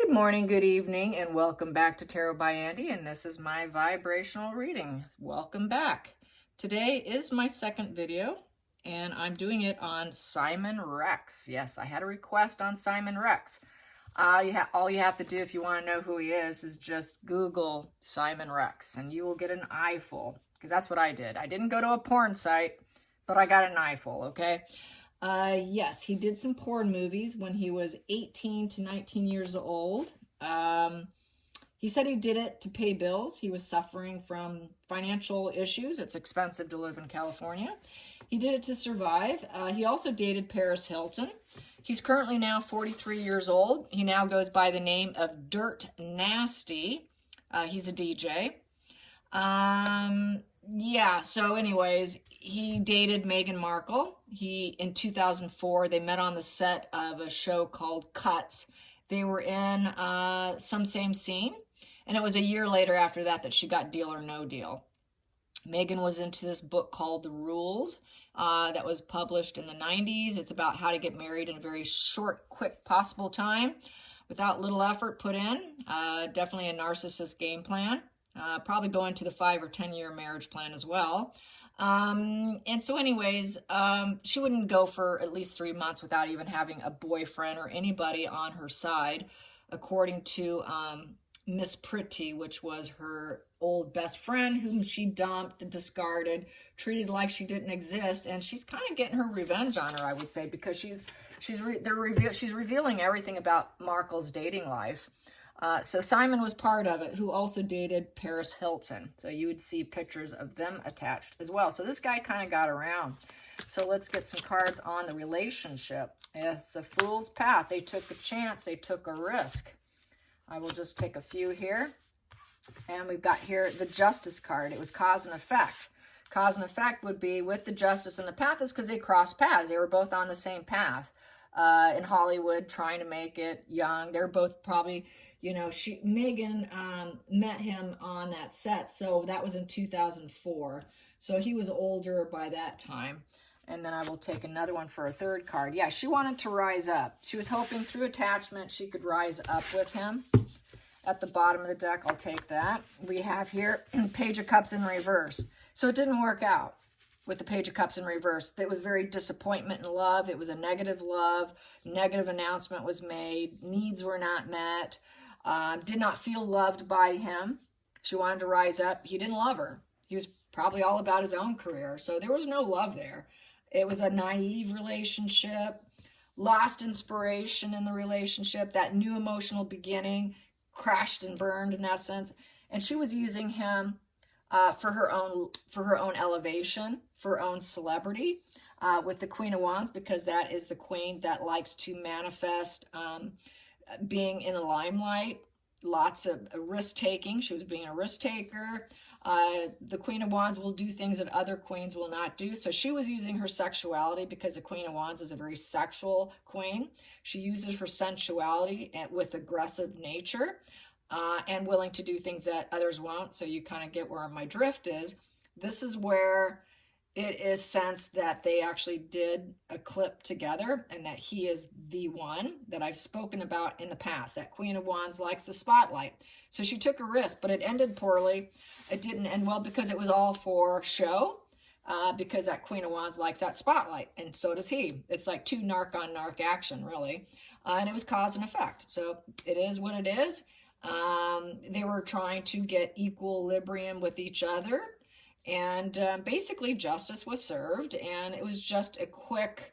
Good morning, good evening, and welcome back to Tarot by Andy, and this is my vibrational reading. Welcome back. Today is my second video, and I'm doing it on Simon Rex. Yes, I had a request on Simon Rex. All you have to do if you want to know who he is just Google Simon Rex, and you will get an eyeful, because that's what I did. I didn't go to a porn site, but I got an eyeful, okay? Yes, he did some porn movies when he was 18 to 19 years old. He said he did it to pay bills. He was suffering from financial issues. It's expensive to live in California. He did it to survive. He also dated Paris Hilton. He's currently now 43 years old. He now goes by the name of Dirt Nasty. He's a DJ. Yeah, so anyways, he dated Meghan Markle. In 2004, they met on the set of a show called Cuts. They were in some same scene, and it was a year later after that she got Deal or No Deal. Meghan was into this book called The Rules that was published in the 90s. It's about how to get married in a very short, quick, possible time without little effort put in. Definitely a narcissist game plan. Probably go into the 5 or 10 year marriage plan as well. And so anyways, she wouldn't go for at least 3 months without even having a boyfriend or anybody on her side, according to Miss Pretty, which was her old best friend whom she dumped, discarded, treated like she didn't exist. And she's kind of getting her revenge on her, I would say, because she's revealing everything about Markle's dating life. So Simon was part of it, who also dated Paris Hilton. So you would see pictures of them attached as well. So this guy kind of got around. So let's get some cards on the relationship. It's a fool's path. They took a chance. They took a risk. I will just take a few here. And we've got here the Justice card. It was cause and effect. Cause and effect would be with the Justice and the path is because they crossed paths. They were both on the same path in Hollywood, trying to make it young. They're both probably... You know, Meghan met him on that set, so that was in 2004. So he was older by that time. And then I will take another one for a third card. Yeah, she wanted to rise up. She was hoping through attachment she could rise up with him. At the bottom of the deck, I'll take that. We have here Page of Cups in reverse. So it didn't work out with the Page of Cups in reverse. It was very disappointment in love. It was a negative love. Negative announcement was made. Needs were not met. Did not feel loved by him. She wanted to rise up. He didn't love her. He was probably all about his own career. So there was no love there. It was a naive relationship, lost inspiration in the relationship. That new emotional beginning crashed and burned in essence. And she was using him for her own elevation, for her own celebrity with the Queen of Wands, because that is the queen that likes to manifest being in the limelight, lots of risk-taking. She was being a risk-taker. The Queen of Wands will do things that other queens will not do. So she was using her sexuality because the Queen of Wands is a very sexual queen. She uses her sensuality with aggressive nature and willing to do things that others won't. So you kind of get where my drift is. This is where it is sensed that they actually did a clip together and that he is the one that I've spoken about in the past. That Queen of Wands likes the spotlight. So she took a risk, but it ended poorly. It didn't end well because it was all for show, because that Queen of Wands likes that spotlight, and so does he. It's like two narc on narc action, really. And it was cause and effect. So it is what it is. They were trying to get equilibrium with each other. And basically justice was served, and it was just a quick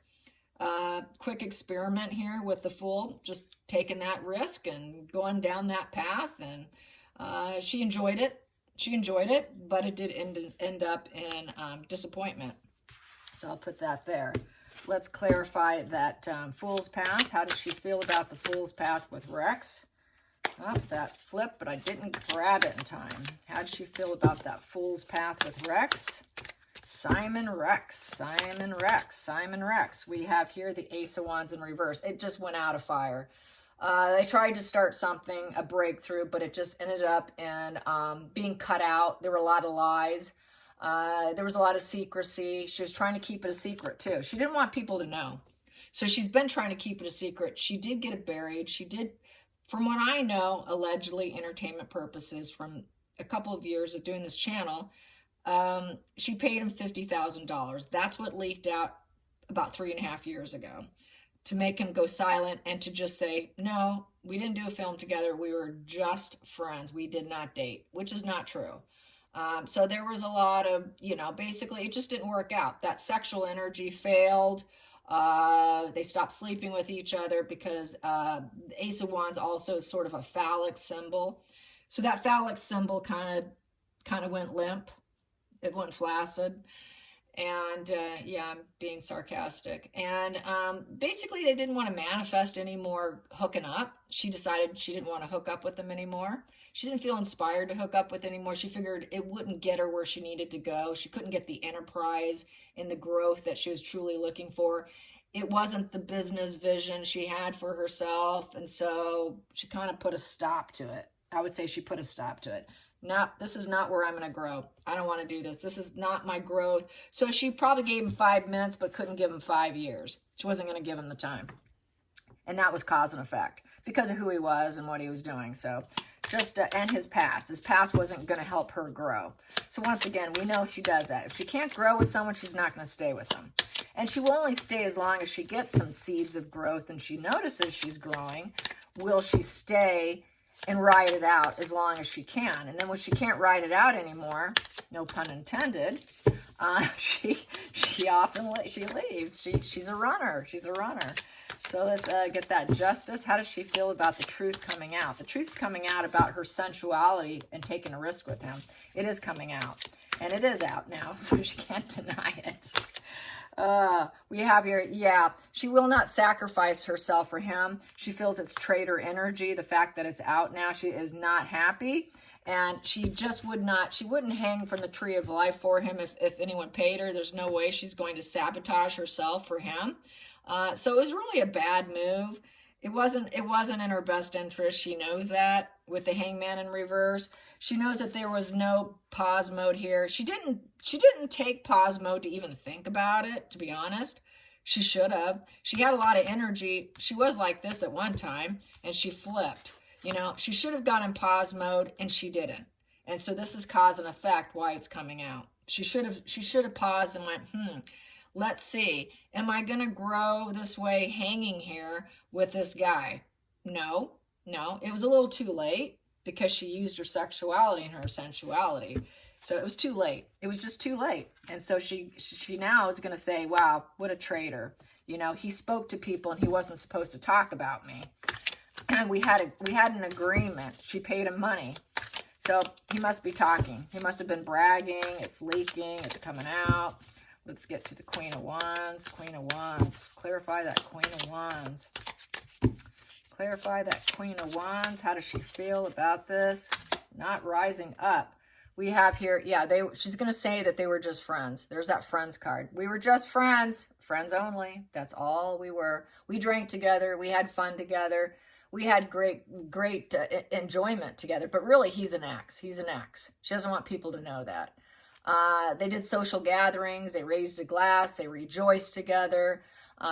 experiment here with the Fool, just taking that risk and going down that path. And she enjoyed it. She enjoyed it, but it did end up in disappointment. So I'll put that there. Let's clarify that Fool's Path. How does she feel about the Fool's Path with Rex? Oh, that flipped, but I didn't grab it in time. How'd she feel about that Fool's Path with Rex? Simon Rex, Simon Rex, Simon Rex. We have here the Ace of Wands in reverse. It just went out of fire. They tried to start something, a breakthrough, but it just ended up in being cut out. There were a lot of lies. There was a lot of secrecy. She was trying to keep it a secret, too. She didn't want people to know. So she's been trying to keep it a secret. She did get it buried. She did From what I know, allegedly entertainment purposes from a couple of years of doing this channel, she paid him $50,000. That's what leaked out about 3.5 years ago, to make him go silent and to just say, no, we didn't do a film together. We were just friends. We did not date, which is not true. So there was a lot of, basically it just didn't work out. That sexual energy failed. They stopped sleeping with each other because the Ace of Wands also is sort of a phallic symbol. So that phallic symbol kind of went limp. It went flaccid. And yeah, I'm being sarcastic. And basically they didn't want to manifest any more hooking up. She decided she didn't want to hook up with them anymore. She didn't feel inspired to hook up with anymore. She figured it wouldn't get her where she needed to go. She couldn't get the enterprise and the growth that she was truly looking for. It wasn't the business vision she had for herself. And so she kind of put a stop to it. I would say she put a stop to it. No, this is not where I'm going to grow. I don't want to do this. This is not my growth. So she probably gave him 5 minutes, but couldn't give him 5 years. She wasn't going to give him the time. And that was cause and effect because of who he was and what he was doing. So just, and his past. His past wasn't going to help her grow. So once again, we know if she does that. If she can't grow with someone, she's not going to stay with them. And she will only stay as long as she gets some seeds of growth and she notices she's growing. Will she stay and ride it out as long as she can? And then when she can't ride it out anymore, no pun intended, she leaves. She's a runner. She's a runner. So let's get that justice. How does she feel about the truth coming out? The truth's coming out about her sensuality and taking a risk with him. It is coming out. And it is out now, so she can't deny it. We have here, yeah, she will not sacrifice herself for him. She feels it's traitor energy. The fact that it's out now, she is not happy. And she just she wouldn't hang from the tree of life for him if anyone paid her. There's no way she's going to sabotage herself for him. So it was really a bad move. It wasn't in her best interest. She knows that with the Hangman in reverse. She knows that there was no pause mode here. She didn't take pause mode to even think about it, to be honest. She should have. She had a lot of energy. She was like this at one time, and she flipped. She should have gone in pause mode, and she didn't. And so this is cause and effect why it's coming out. She should have paused and went, let's see, am I going to grow this way hanging here with this guy? No, it was a little too late because she used her sexuality and her sensuality. So it was too late. It was just too late. And so she now is going to say, wow, what a traitor. He spoke to people and he wasn't supposed to talk about me. And we had an agreement. She paid him money. So he must be talking. He must have been bragging. It's leaking. It's coming out. Let's get to the Queen of Wands. Queen of Wands. Let's clarify that Queen of Wands. Clarify that Queen of Wands. How does she feel about this? Not rising up. We have here, yeah, she's going to say that they were just friends. There's that friends card. We were just friends. Friends only. That's all we were. We drank together. We had fun together. We had great enjoyment together. But really, he's an ex. He's an ex. She doesn't want people to know that. They did social gatherings, they raised a glass, they rejoiced together,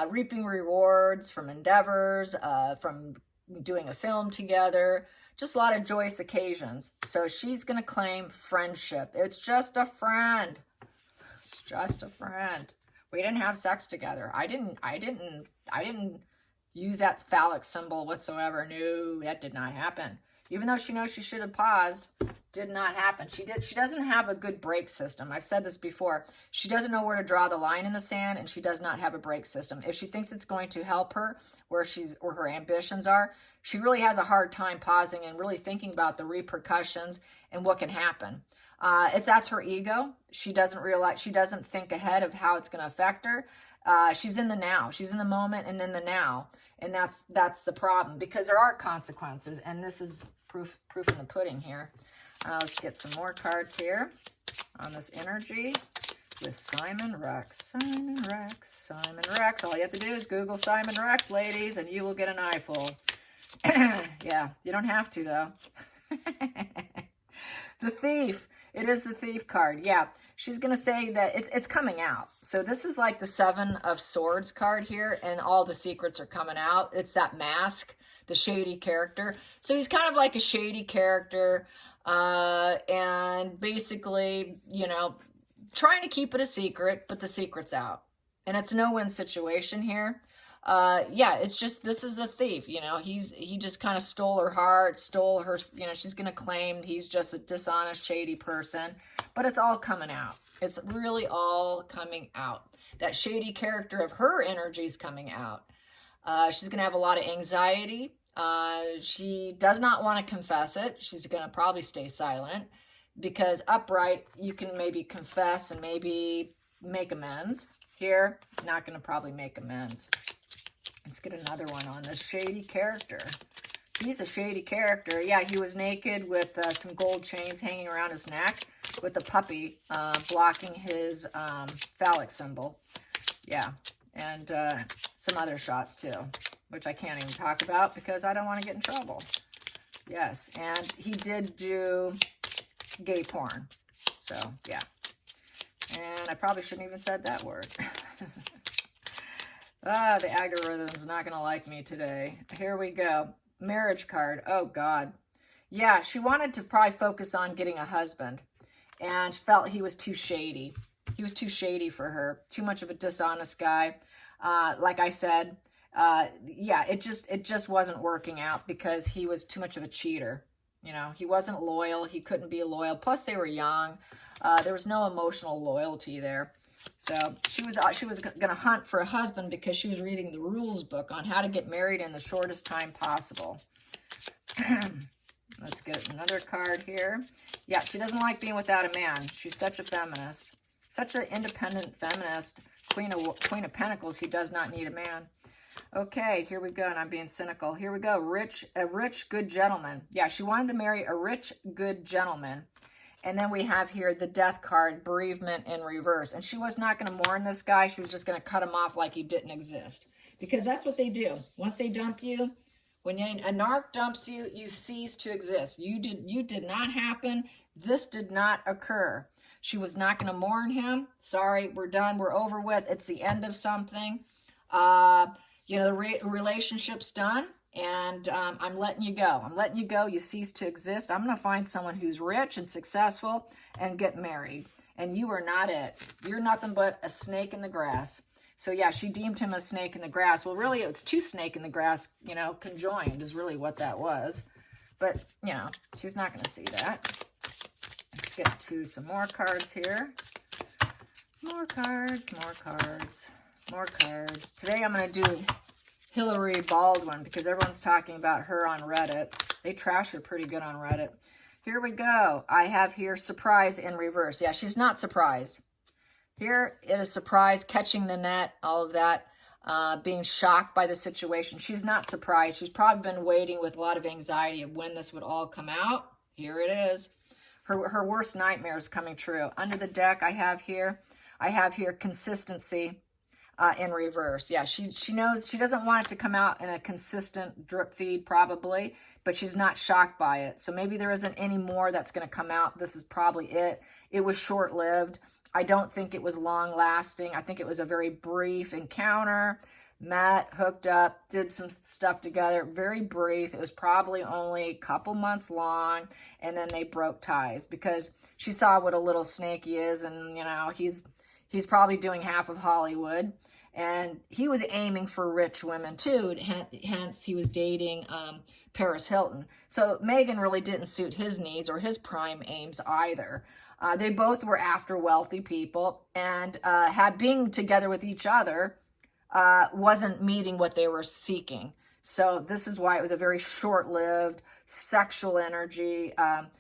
reaping rewards from endeavors, from doing a film together, just a lot of joyous occasions. So she's going to claim friendship. It's just a friend. It's just a friend. We didn't have sex together. I didn't use that phallic symbol whatsoever. No, that did not happen. Even though she knows she should have paused, did not happen. She doesn't have a good brake system. I've said this before. She doesn't know where to draw the line in the sand, and she does not have a brake system. If she thinks it's going to help her where her ambitions are, she really has a hard time pausing and really thinking about the repercussions and what can happen. That's her ego. She doesn't think ahead of how it's going to affect her. She's in the now. She's in the moment and in the now. And that's the problem, because there are consequences, and this is proof in the pudding here. Let's get some more cards here on this energy with Simon Rex. Simon Rex. All you have to do is Google Simon Rex, ladies, and you will get an eyeful. Yeah, you don't have to, though. The Thief. It is the Thief card. Yeah, she's going to say that it's coming out. So this is like the Seven of Swords card here, and all the secrets are coming out. It's that mask the shady character. So he's kind of like a shady character, and basically, you know, trying to keep it a secret, but the secret's out. And it's no-win situation here. Yeah, it's just, this is a thief, you know, he just kind of stole her heart, stole her, you know, she's going to claim he's just a dishonest, shady person, but it's all coming out. It's really all coming out. That shady character of her energy is coming out. She's going to have a lot of anxiety. She does not want to confess it. She's going to probably stay silent, because upright, you can maybe confess and maybe make amends. Here, not going to probably make amends. Let's get another one on this shady character. He's a shady character. Yeah, he was naked with some gold chains hanging around his neck, with a puppy blocking his phallic symbol. Yeah, and some other shots too, which I can't even talk about because I don't want to get in trouble. Yes, and he did do gay porn. So, yeah. And I probably shouldn't even said that word. The algorithm's not going to like me today. Here we go. Marriage card. Oh, God. Yeah, she wanted to probably focus on getting a husband and felt he was too shady. He was too shady for her. Too much of a dishonest guy. Like I said, yeah, it just wasn't working out because he was too much of a cheater. You know, he wasn't loyal. He couldn't be loyal. Plus, they were young. There was no emotional loyalty there. So she was going to hunt for a husband because she was reading the rules book on how to get married in the shortest time possible. Let's get another card here. Yeah, she doesn't like being without a man. She's such a feminist. Such an independent feminist. Queen of Pentacles who does not need a man. Okay, here we go, and I'm being cynical. Here we go. A rich, good gentleman. Yeah, she wanted to marry a rich, good gentleman. And then we have here the death card, bereavement in reverse. And she was not going to mourn this guy. She was just going to cut him off like he didn't exist. Because that's what they do. Once they dump you, when a narc dumps you, you cease to exist. You did not happen. This did not occur. She was not going to mourn him. Sorry, we're done. We're over with. It's the end of something. You know, the relationship's done. And I'm letting you go. I'm letting you go. You cease to exist. I'm going to find someone who's rich and successful and get married. And you are not it. You're nothing but a snake in the grass. So, yeah, she deemed him a snake in the grass. Well, really, it's two snake in the grass, you know, conjoined is really what that was. But, you know, she's not going to see that. Let's get to some more cards here. More cards, more cards, more cards. Today I'm going to do Hillary Baldwin, because everyone's talking about her on Reddit. They trash her pretty good on Reddit. Here we go. I have here surprise in reverse. Yeah, she's not surprised. Here it is surprise, catching the net, all of that, being shocked by the situation. She's not surprised. She's probably been waiting with a lot of anxiety of when this would all come out. Here it is. Her worst nightmare is coming true. Under the deck I have here consistency. In reverse. Yeah, she knows she doesn't want it to come out in a consistent drip feed probably, but she's not shocked by it. So maybe there isn't any more that's going to come out. This is probably it. It was short-lived. I don't think it was long-lasting. I think it was a very brief encounter. Met, hooked up, did some stuff together. Very brief. It was probably only a couple months long, and then they broke ties because she saw what a little snake he is, and, you know, he's probably doing half of Hollywood. And he was aiming for rich women too, hence he was dating Paris Hilton. So Meghan really didn't suit his needs or his prime aims either. They both were after wealthy people, and being together with each other wasn't meeting what they were seeking. So this is why it was a very short-lived sexual energy,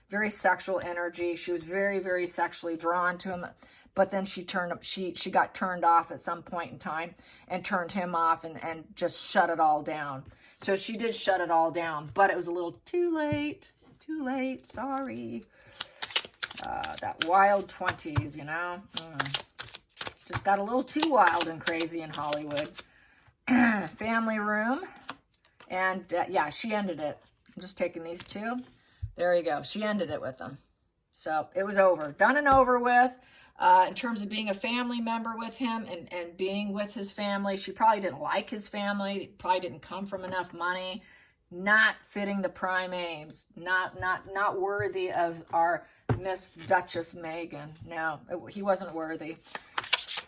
very sexual energy. She was very, very sexually drawn to him. But then she got turned off at some point in time and turned him off and just shut it all down. So she did shut it all down, but it was a little too late, sorry. That wild 20s, you know, just got a little too wild and crazy in Hollywood. Family room, and yeah, she ended it. I'm just taking these two. There you go. She ended it with them. So it was over, done and over with. In terms of being a family member with him and being with his family, she probably didn't like his family, probably didn't come from enough money, not fitting the prime aims, not worthy of our Miss Duchess Meghan. No, he wasn't worthy.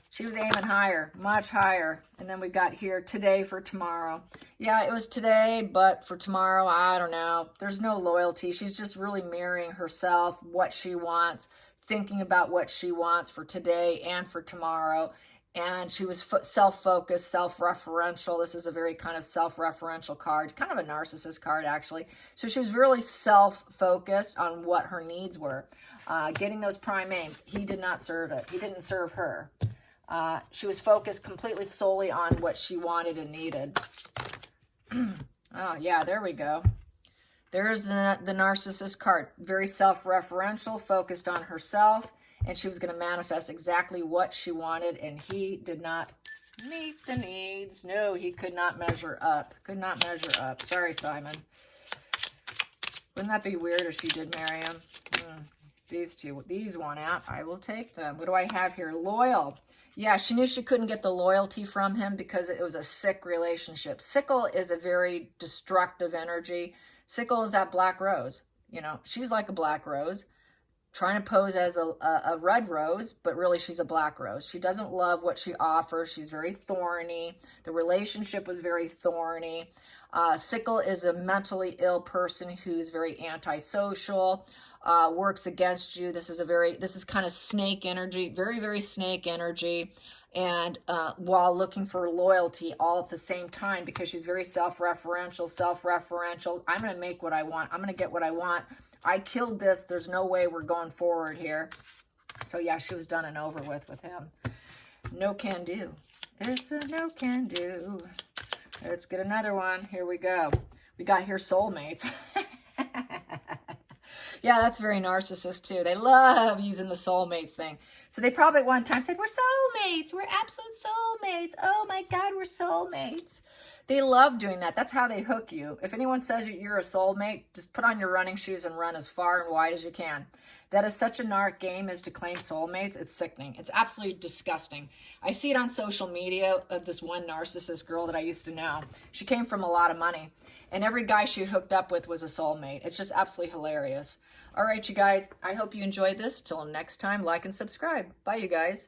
She was aiming higher, much higher. And then we got here today for tomorrow. Yeah, it was today, but for tomorrow, I don't know. There's no loyalty. She's just really mirroring herself, what she wants, thinking about what she wants for today and for tomorrow. And she was self-focused, self-referential. This is a very kind of self-referential card, kind of a narcissist card, actually. So she was really self-focused on what her needs were. Getting those prime aims. He did not serve it. He didn't serve her. She was focused completely solely on what she wanted and needed. Oh, yeah, there we go. There's the narcissist card. Very self-referential, focused on herself, and she was going to manifest exactly what she wanted, and he did not meet the needs. No, he could not measure up. Could not measure up. Sorry, Simon. Wouldn't that be weird if she did marry him? These two, these won out. I will take them. What do I have here? Loyal. Yeah, she knew she couldn't get the loyalty from him because it was a sick relationship. Sickle is a very destructive energy. Sickle is that black rose. You know, she's like a black rose, trying to pose as a red rose, but really she's a black rose. She doesn't love what she offers. She's very thorny. The relationship was very thorny. Sickle is a mentally ill person who's very antisocial. Works against you. This is kind of snake energy, very, very snake energy. And while looking for loyalty all at the same time, because she's very self-referential. I'm going to make what I want. I'm going to get what I want. I killed this. There's no way we're going forward here. So yeah, she was done and over with him. No can do. It's a no can do. Let's get another one. Here we go. We got here soulmates. Yeah, that's very narcissist too. They love using the soulmates thing. So they probably at one time said, we're soulmates. We're absolute soulmates. Oh my God, we're soulmates. They love doing that. That's how they hook you. If anyone says you're a soulmate, just put on your running shoes and run as far and wide as you can. That is such a narc game as to claim soulmates. It's sickening. It's absolutely disgusting. I see it on social media of this one narcissist girl that I used to know. She came from a lot of money, and every guy she hooked up with was a soulmate. It's just absolutely hilarious. All right, you guys, I hope you enjoyed this. Till next time, like and subscribe. Bye, you guys.